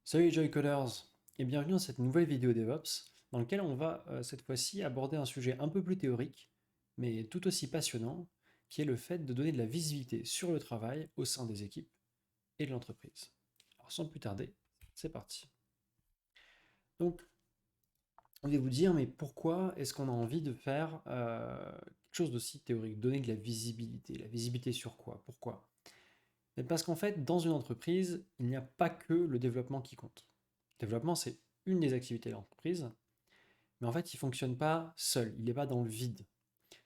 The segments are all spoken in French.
Salut Joy Coders et bienvenue dans cette nouvelle vidéo DevOps dans laquelle on va cette fois-ci aborder un sujet un peu plus théorique mais tout aussi passionnant qui est le fait de donner de la visibilité sur le travail au sein des équipes et de l'entreprise. Alors sans plus tarder, c'est parti. Donc, on va vous dire mais pourquoi est-ce qu'on a envie de faire quelque chose d'aussi théorique, donner de la visibilité? La visibilité sur quoi? Pourquoi? Parce qu'en fait, dans une entreprise, il n'y a pas que le développement qui compte. Le développement, c'est une des activités de l'entreprise, mais en fait, il ne fonctionne pas seul, il n'est pas dans le vide.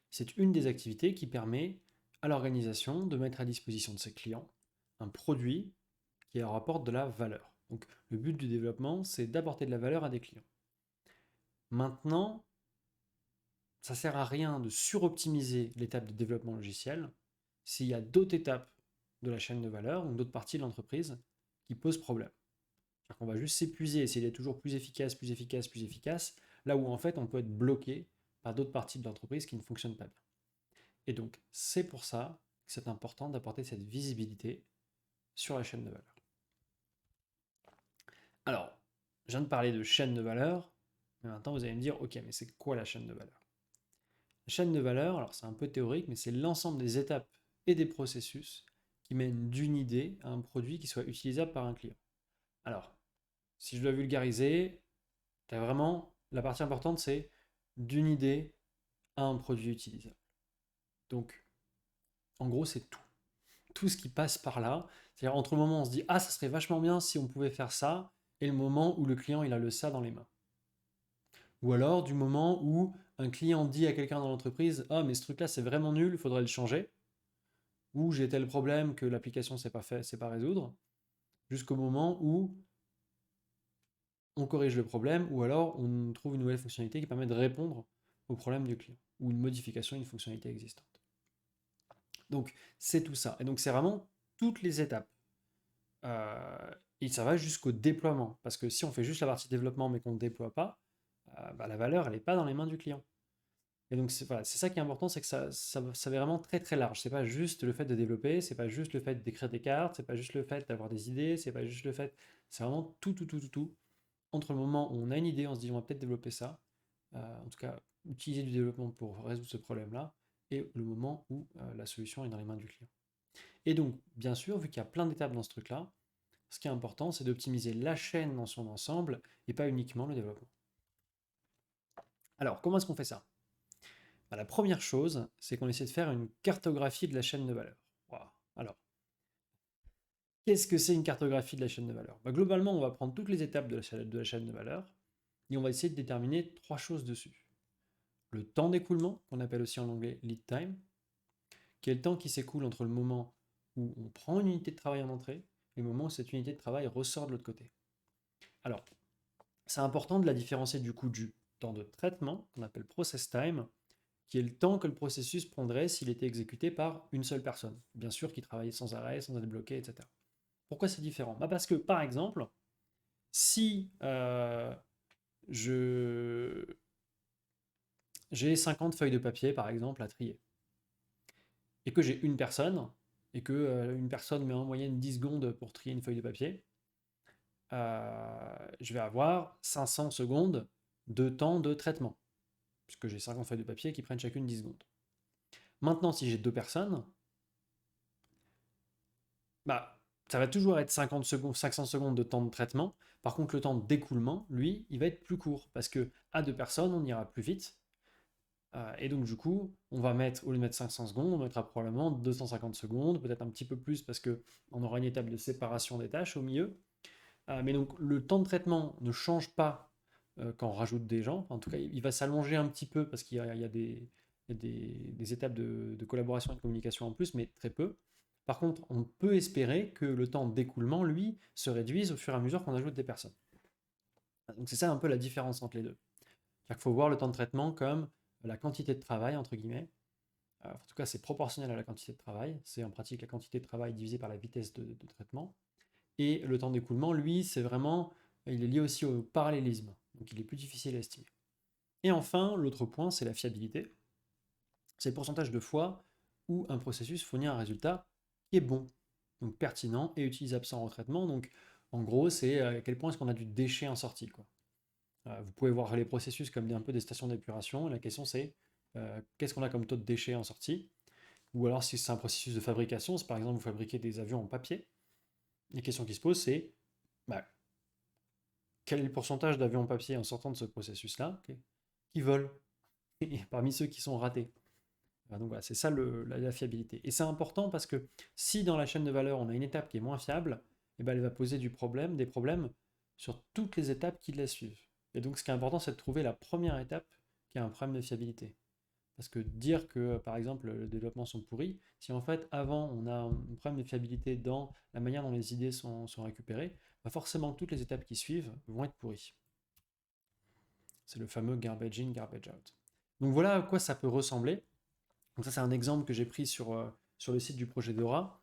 C'est une des activités qui permet à l'organisation de mettre à disposition de ses clients un produit qui leur apporte de la valeur. Donc, le but du développement, c'est d'apporter de la valeur à des clients. Maintenant, ça ne sert à rien de suroptimiser l'étape de développement logiciel s'il y a d'autres étapes de la chaîne de valeur, ou d'autres parties de l'entreprise, qui posent problème. C'est-à-dire qu'on va juste s'épuiser, essayer d'être toujours plus efficace, plus efficace, plus efficace, là où en fait on peut être bloqué par d'autres parties de l'entreprise qui ne fonctionnent pas bien. Et donc c'est pour ça que c'est important d'apporter cette visibilité sur la chaîne de valeur. Alors, je viens de parler de chaîne de valeur, mais maintenant vous allez me dire, ok, mais c'est quoi la chaîne de valeur? La chaîne de valeur, alors c'est un peu théorique, mais c'est l'ensemble des étapes et des processus qui mènent d'une idée à un produit qui soit utilisable par un client. Alors, si je dois vulgariser, vraiment, la partie importante, c'est d'une idée à un produit utilisable. Donc, en gros, c'est tout. Tout ce qui passe par là. C'est-à-dire entre le moment où on se dit, ah, ça serait vachement bien si on pouvait faire ça, et le moment où le client, il a le ça dans les mains. Ou alors, du moment où un client dit à quelqu'un dans l'entreprise, ah, mais ce truc-là, c'est vraiment nul, il faudrait le changer. Ou j'ai tel problème que l'application ne sait pas résoudre. Jusqu'au moment où on corrige le problème, ou alors on trouve une nouvelle fonctionnalité qui permet de répondre au problème du client, ou une modification d'une fonctionnalité existante. Donc c'est tout ça. Et donc c'est vraiment toutes les étapes. Et ça va jusqu'au déploiement. Parce que si on fait juste la partie développement mais qu'on ne déploie pas, la valeur, elle n'est pas dans les mains du client. Et donc c'est voilà, ça qui est important, c'est que ça va vraiment très très large. C'est pas juste le fait de développer, c'est pas juste le fait d'écrire des cartes, c'est pas juste le fait d'avoir des idées, c'est pas juste le fait. C'est vraiment tout, tout, tout, tout, tout. Entre le moment où on a une idée, on se dit on va peut-être développer ça, en tout cas utiliser du développement pour résoudre ce problème-là, et le moment où la solution est dans les mains du client. Et donc, bien sûr, vu qu'il y a plein d'étapes dans ce truc-là, ce qui est important, c'est d'optimiser la chaîne dans son ensemble et pas uniquement le développement. Alors, comment est-ce qu'on fait ça? La première chose, c'est qu'on essaie de faire une cartographie de la chaîne de valeur. Wow. Alors, qu'est-ce que c'est une cartographie de la chaîne de valeur? Globalement, on va prendre toutes les étapes de la chaîne de valeur et on va essayer de déterminer trois choses dessus. Le temps d'écoulement, qu'on appelle aussi en anglais lead time, qui est le temps qui s'écoule entre le moment où on prend une unité de travail en entrée et le moment où cette unité de travail ressort de l'autre côté. Alors, c'est important de la différencier du coup du temps de traitement, qu'on appelle process time, qui est le temps que le processus prendrait s'il était exécuté par une seule personne, bien sûr qui travaillait sans arrêt, sans être bloqué, etc. Pourquoi c'est différent? Parce que, par exemple, si je j'ai 50 feuilles de papier, par exemple, à trier, et que j'ai une personne, et que une personne met en moyenne 10 secondes pour trier une feuille de papier, je vais avoir 500 secondes de temps de traitement, puisque j'ai 50 feuilles de papier qui prennent chacune 10 secondes. Maintenant, si j'ai deux personnes, ça va toujours être 50 secondes, 500 secondes de temps de traitement. Par contre, le temps d'écoulement, lui, il va être plus court, parce que à deux personnes, on ira plus vite. Et donc, du coup, on va mettre, au lieu de mettre 500 secondes, on mettra probablement 250 secondes, peut-être un petit peu plus, parce qu'on aura une étape de séparation des tâches au milieu. Mais donc, le temps de traitement ne change pas quand on rajoute des gens. En tout cas, il va s'allonger un petit peu, parce qu'il y a des étapes de collaboration et de communication en plus, mais très peu. Par contre, on peut espérer que le temps d'écoulement, lui, se réduise au fur et à mesure qu'on ajoute des personnes. Donc c'est ça un peu la différence entre les deux. Il faut voir le temps de traitement comme la quantité de travail, entre guillemets. En tout cas, c'est proportionnel à la quantité de travail. C'est en pratique la quantité de travail divisée par la vitesse de traitement. Et le temps d'écoulement, lui, c'est vraiment, il est lié aussi au parallélisme. Donc il est plus difficile à estimer. Et enfin, l'autre point, c'est la fiabilité. C'est le pourcentage de fois où un processus fournit un résultat qui est bon, donc pertinent et utilisable sans retraitement. Donc En gros, c'est à quel point est-ce qu'on a du déchet en sortie, quoi. Vous pouvez voir les processus comme un peu des stations d'épuration. La question c'est qu'est-ce qu'on a comme taux de déchets en sortie? Ou alors si c'est un processus de fabrication, si par exemple vous fabriquez des avions en papier, les questions qui se posent c'est bah, quel est le pourcentage d'avions en papier en sortant de ce processus-là qui volent parmi ceux qui sont ratés? Donc voilà, c'est ça la fiabilité. Et c'est important parce que si dans la chaîne de valeur on a une étape qui est moins fiable, eh ben, elle va poser des problèmes sur toutes les étapes qui la suivent. Et donc ce qui est important, c'est de trouver la première étape qui a un problème de fiabilité. Parce que dire que, par exemple, le développement sont pourris, si en fait, avant, on a un problème de fiabilité dans la manière dont les idées sont récupérées, bah forcément, toutes les étapes qui suivent vont être pourries. C'est le fameux garbage in, garbage out. Donc voilà à quoi ça peut ressembler. Donc ça, c'est un exemple que j'ai pris sur le site du projet Dora.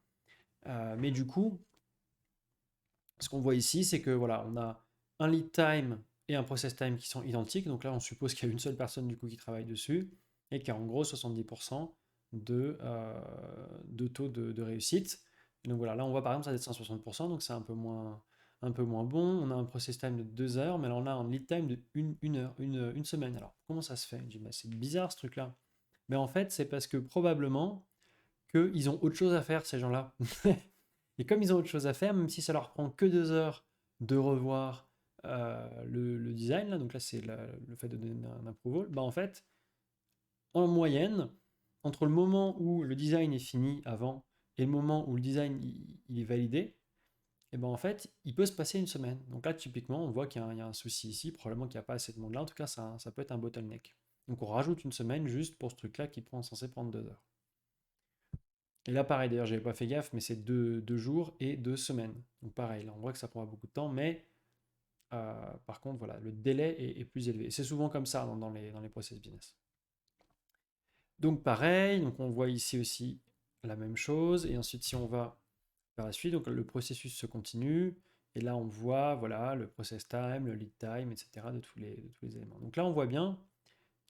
Mais du coup, ce qu'on voit ici, c'est que voilà, on a un lead time et un process time qui sont identiques. Donc là, on suppose qu'il y a une seule personne du coup qui travaille dessus et qui a en gros 70% de taux de réussite. Et donc voilà, là on voit par exemple ça être 160%, donc c'est un peu moins bon. On a un process time de 2 heures, mais là on a un lead time de une heure, une semaine. Alors comment ça se fait? Je dis, bah, c'est bizarre ce truc-là. Mais en fait, c'est parce que probablement qu'ils ont autre chose à faire, ces gens-là. Et comme ils ont autre chose à faire, même si ça leur prend que 2 heures de revoir le design, là, donc là c'est le fait de donner un approval, bah en fait, en moyenne, entre le moment où le design est fini avant et le moment où le design il est validé, et ben en fait, il peut se passer une semaine. Donc là, typiquement, on voit qu'il y a un souci ici, probablement qu'il n'y a pas assez de monde là, en tout cas, ça peut être un bottleneck. Donc on rajoute une semaine juste pour ce truc-là qui prend censé prendre 2 heures. Et là, pareil, d'ailleurs, j'avais pas fait gaffe, mais c'est 2 jours et 2 semaines. Donc pareil, là, on voit que ça prend beaucoup de temps, mais par contre, voilà, le délai est plus élevé. Et c'est souvent comme ça dans les process business. Donc pareil, donc on voit ici aussi la même chose. Et ensuite, si on va vers la suite, donc le processus se continue. Et là, on voit voilà, le process time, le lead time, etc. de tous les éléments. Donc là, on voit bien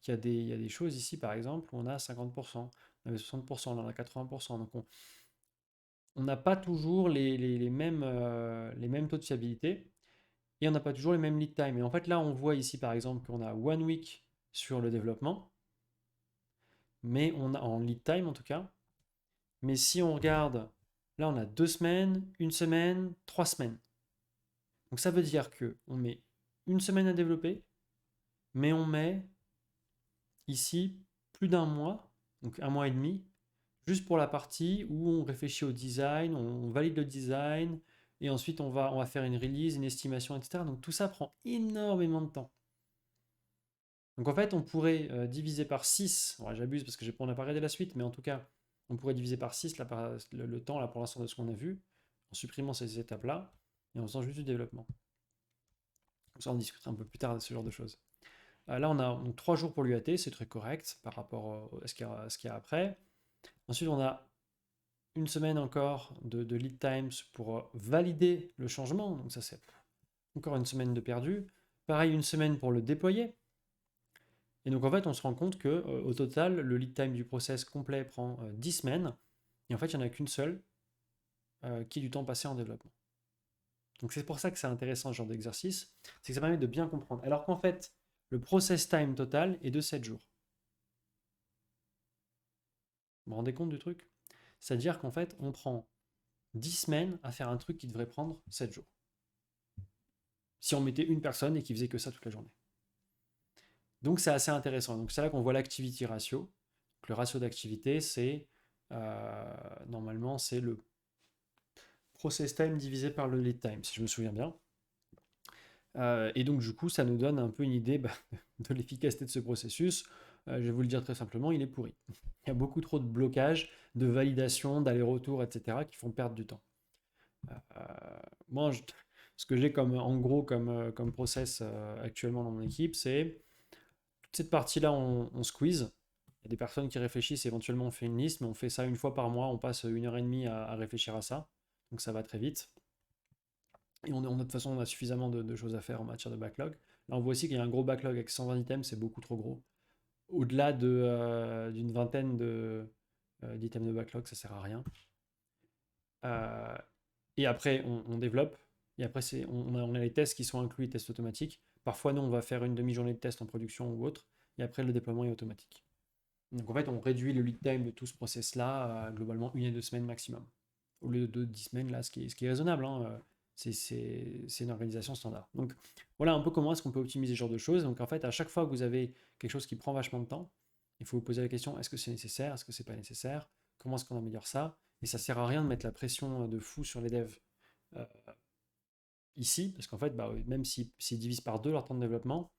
qu'il y a des choses ici, par exemple, où on a 50%, on avait 60%, là on a 80%. Donc on n'a pas toujours les mêmes taux de fiabilité et on n'a pas toujours les mêmes lead time. Et en fait, là, on voit ici, par exemple, qu'on a 1 week sur le développement, mais on a en lead time en tout cas. Mais si on regarde, là, on a 2 semaines, une semaine, 3 semaines. Donc ça veut dire que on met une semaine à développer, mais on met ici plus d'un mois, donc un mois et demi, juste pour la partie où on réfléchit au design, on valide le design, et ensuite on va faire une release, une estimation, etc. Donc tout ça prend énormément de temps. Donc en fait, on pourrait diviser par 6, ouais, j'abuse parce que on n'a pas regardé la suite, mais en tout cas, on pourrait diviser par 6 le temps là, pour l'instant de ce qu'on a vu, en supprimant ces étapes-là, et en faisant juste du développement. Donc ça, on discutera un peu plus tard de ce genre de choses. Là, on a donc 3 jours pour l'UAT, c'est très correct par rapport à ce qu'il y a après. Ensuite, on a une semaine encore de lead times pour valider le changement. Donc ça, c'est encore une semaine de perdu. Pareil, une semaine pour le déployer. Et donc en fait, on se rend compte que au total, le lead time du process complet prend 10 semaines. Et en fait, il n'y en a qu'une seule qui est du temps passé en développement. Donc c'est pour ça que c'est intéressant ce genre d'exercice, c'est que ça permet de bien comprendre. Alors qu'en fait, le process time total est de 7 jours. Vous vous rendez compte du truc? C'est-à-dire qu'en fait, on prend 10 semaines à faire un truc qui devrait prendre 7 jours. Si on mettait une personne et qui faisait que ça toute la journée. Donc c'est assez intéressant. Donc c'est là qu'on voit l'activity ratio. Donc, le ratio d'activité, c'est normalement c'est le process time divisé par le lead time, si je me souviens bien. Et donc du coup, ça nous donne un peu une idée de l'efficacité de ce processus. Je vais vous le dire très simplement, il est pourri. Il y a beaucoup trop de blocages, de validation, d'aller-retour, etc. qui font perdre du temps. Moi, ce que j'ai en gros comme process actuellement dans mon équipe, c'est toute cette partie-là, on squeeze. Il y a des personnes qui réfléchissent, éventuellement on fait une liste, mais on fait ça une fois par mois, on passe 1 heure et demie à réfléchir à ça. Donc ça va très vite. Et de toute façon, on a suffisamment de choses à faire en matière de backlog. Là, on voit aussi qu'il y a un gros backlog avec 120 items, c'est beaucoup trop gros. Au-delà d'une vingtaine d'items de backlog, ça sert à rien. Et après, on développe. Et après, on a les tests qui sont inclus, les tests automatiques. Parfois, nous, on va faire une demi-journée de test en production ou autre, et après, le déploiement est automatique. Donc en fait, on réduit le lead time de tout ce process-là à globalement 1 à 2 semaines maximum. Au lieu de 10 semaines, là, ce qui est raisonnable, hein, c'est une organisation standard. Donc voilà un peu comment est-ce qu'on peut optimiser ce genre de choses. Donc en fait, à chaque fois que vous avez quelque chose qui prend vachement de temps, il faut vous poser la question, est-ce que c'est nécessaire, est-ce que c'est pas nécessaire, comment est-ce qu'on améliore ça? Et ça sert à rien de mettre la pression de fou sur les devs euh, ici, parce qu'en fait, bah, même s'ils divisent par 2 leur temps de développement,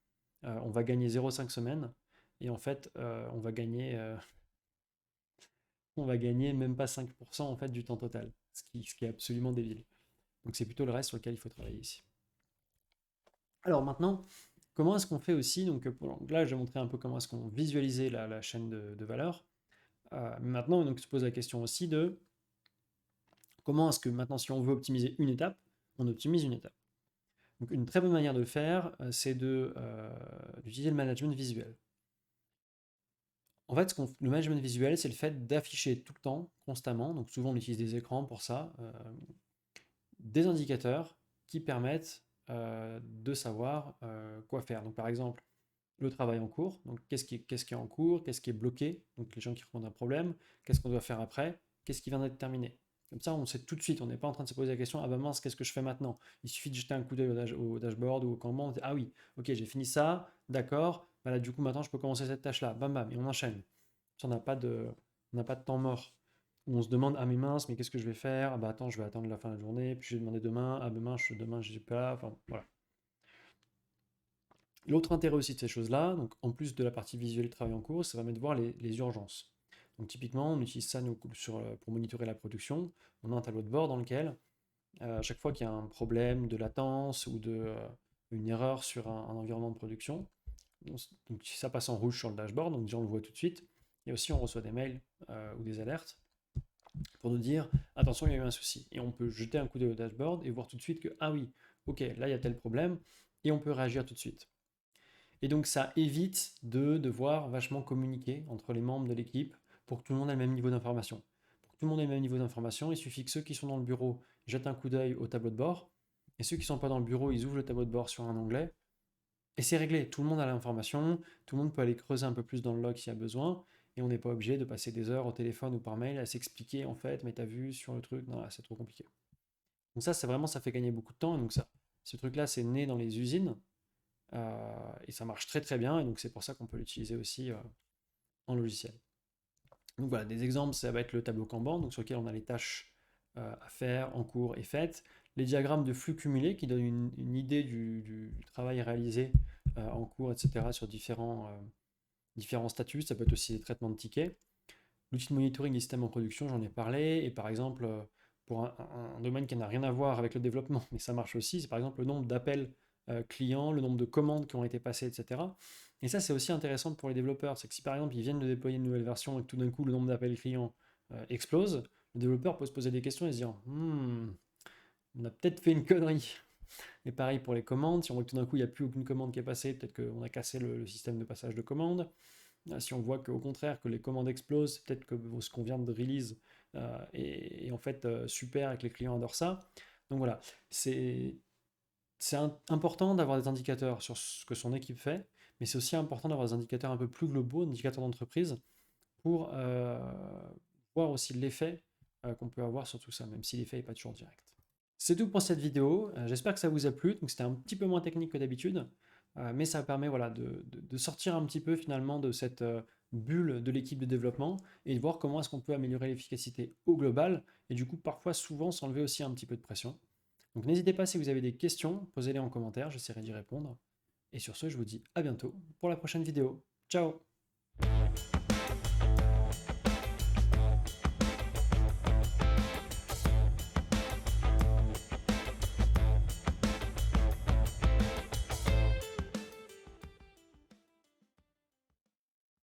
on va gagner 0,5 semaines, et en fait, on va gagner même pas 5% en fait, du temps total, ce qui est absolument débile. Donc c'est plutôt le reste sur lequel il faut travailler ici. Alors maintenant, comment est-ce qu'on fait aussi? Donc là, j'ai montré un peu comment est-ce qu'on visualisait la chaîne de valeur. Maintenant, donc, se pose la question aussi de comment est-ce que maintenant, si on veut optimiser une étape, on optimise une étape. Donc une très bonne manière de le faire, c'est d'utiliser le management visuel. En fait, le management visuel, c'est le fait d'afficher tout le temps, constamment, donc souvent on utilise des écrans pour ça, des indicateurs qui permettent de savoir quoi faire. Donc par exemple, le travail en cours, donc qu'est-ce qui est en cours, qu'est-ce qui est bloqué, donc les gens qui rencontrent un problème, qu'est-ce qu'on doit faire après, qu'est-ce qui vient d'être terminé. Comme ça, on sait tout de suite, on n'est pas en train de se poser la question, ah bah mince, qu'est-ce que je fais maintenant? Il suffit de jeter un coup d'œil au dashboard ou au Kanban, on dit, ah oui, ok, j'ai fini ça, d'accord, bah là, du coup, maintenant, je peux commencer cette tâche-là, bam bam, et on enchaîne. Ça, on n'a pas de temps mort où on se demande, ah mais mince, mais qu'est-ce que je vais faire? Ah bah attends, je vais attendre la fin de la journée, puis je vais demander demain, ah demain, je suis pas là, enfin voilà. L'autre intérêt aussi de ces choses-là, donc en plus de la partie visuelle du travail en cours, ça permet de voir les urgences. Donc typiquement, on utilise ça pour monitorer la production. On a un tableau de bord dans lequel, à chaque fois qu'il y a un problème de latence ou une erreur sur un environnement de production, donc ça passe en rouge sur le dashboard, donc déjà on le voit tout de suite. Et aussi on reçoit des mails ou des alertes pour nous dire attention, il y a eu un souci. Et on peut jeter un coup d'œil au dashboard et voir tout de suite que ah oui, ok, là il y a tel problème, et on peut réagir tout de suite. Et donc ça évite de devoir vachement communiquer entre les membres de l'équipe pour que tout le monde ait le même niveau d'information. Pour que tout le monde ait le même niveau d'information, il suffit que ceux qui sont dans le bureau jettent un coup d'œil au tableau de bord, et ceux qui ne sont pas dans le bureau, ils ouvrent le tableau de bord sur un onglet, et c'est réglé. Tout le monde a l'information, tout le monde peut aller creuser un peu plus dans le log s'il y a besoin, et on n'est pas obligé de passer des heures au téléphone ou par mail à s'expliquer en fait, mais t'as vu sur le truc, non, là, c'est trop compliqué. Donc ça, c'est vraiment, ça fait gagner beaucoup de temps, et donc ça, ce truc-là, c'est né dans les usines, et ça marche très très bien, et donc c'est pour ça qu'on peut l'utiliser aussi en logiciel. Donc voilà, des exemples, ça va être le tableau Kanban, donc sur lequel on a les tâches à faire, en cours et faites, les diagrammes de flux cumulés qui donnent une idée du travail réalisé en cours, etc., sur différents statuts, ça peut être aussi des traitements de tickets. L'outil de monitoring des systèmes en production, j'en ai parlé, et par exemple, pour un domaine qui n'a rien à voir avec le développement, mais ça marche aussi, c'est par exemple le nombre d'appels clients, le nombre de commandes qui ont été passées, etc. Et ça, c'est aussi intéressant pour les développeurs, c'est que si par exemple ils viennent de déployer une nouvelle version et que tout d'un coup le nombre d'appels clients explose, le développeur peut se poser des questions et se dire on a peut-être fait une connerie. Et pareil pour les commandes, si on voit que tout d'un coup il n'y a plus aucune commande qui est passée, peut-être qu'on a cassé le système de passage de commandes. Si on voit qu'au contraire que les commandes explosent, peut-être que ce qu'on vient de release est en fait super et que les clients adorent ça. Donc voilà, c'est important d'avoir des indicateurs sur ce que son équipe fait, mais c'est aussi important d'avoir des indicateurs un peu plus globaux, des indicateurs d'entreprise, pour voir aussi l'effet qu'on peut avoir sur tout ça, même si l'effet n'est pas toujours direct. C'est tout pour cette vidéo, j'espère que ça vous a plu, donc c'était un petit peu moins technique que d'habitude, mais ça permet voilà, de sortir un petit peu finalement de cette bulle de l'équipe de développement et de voir comment est-ce qu'on peut améliorer l'efficacité au global, et du coup parfois souvent s'enlever aussi un petit peu de pression. Donc n'hésitez pas, si vous avez des questions, posez-les en commentaire, j'essaierai d'y répondre. Et sur ce, je vous dis à bientôt pour la prochaine vidéo. Ciao!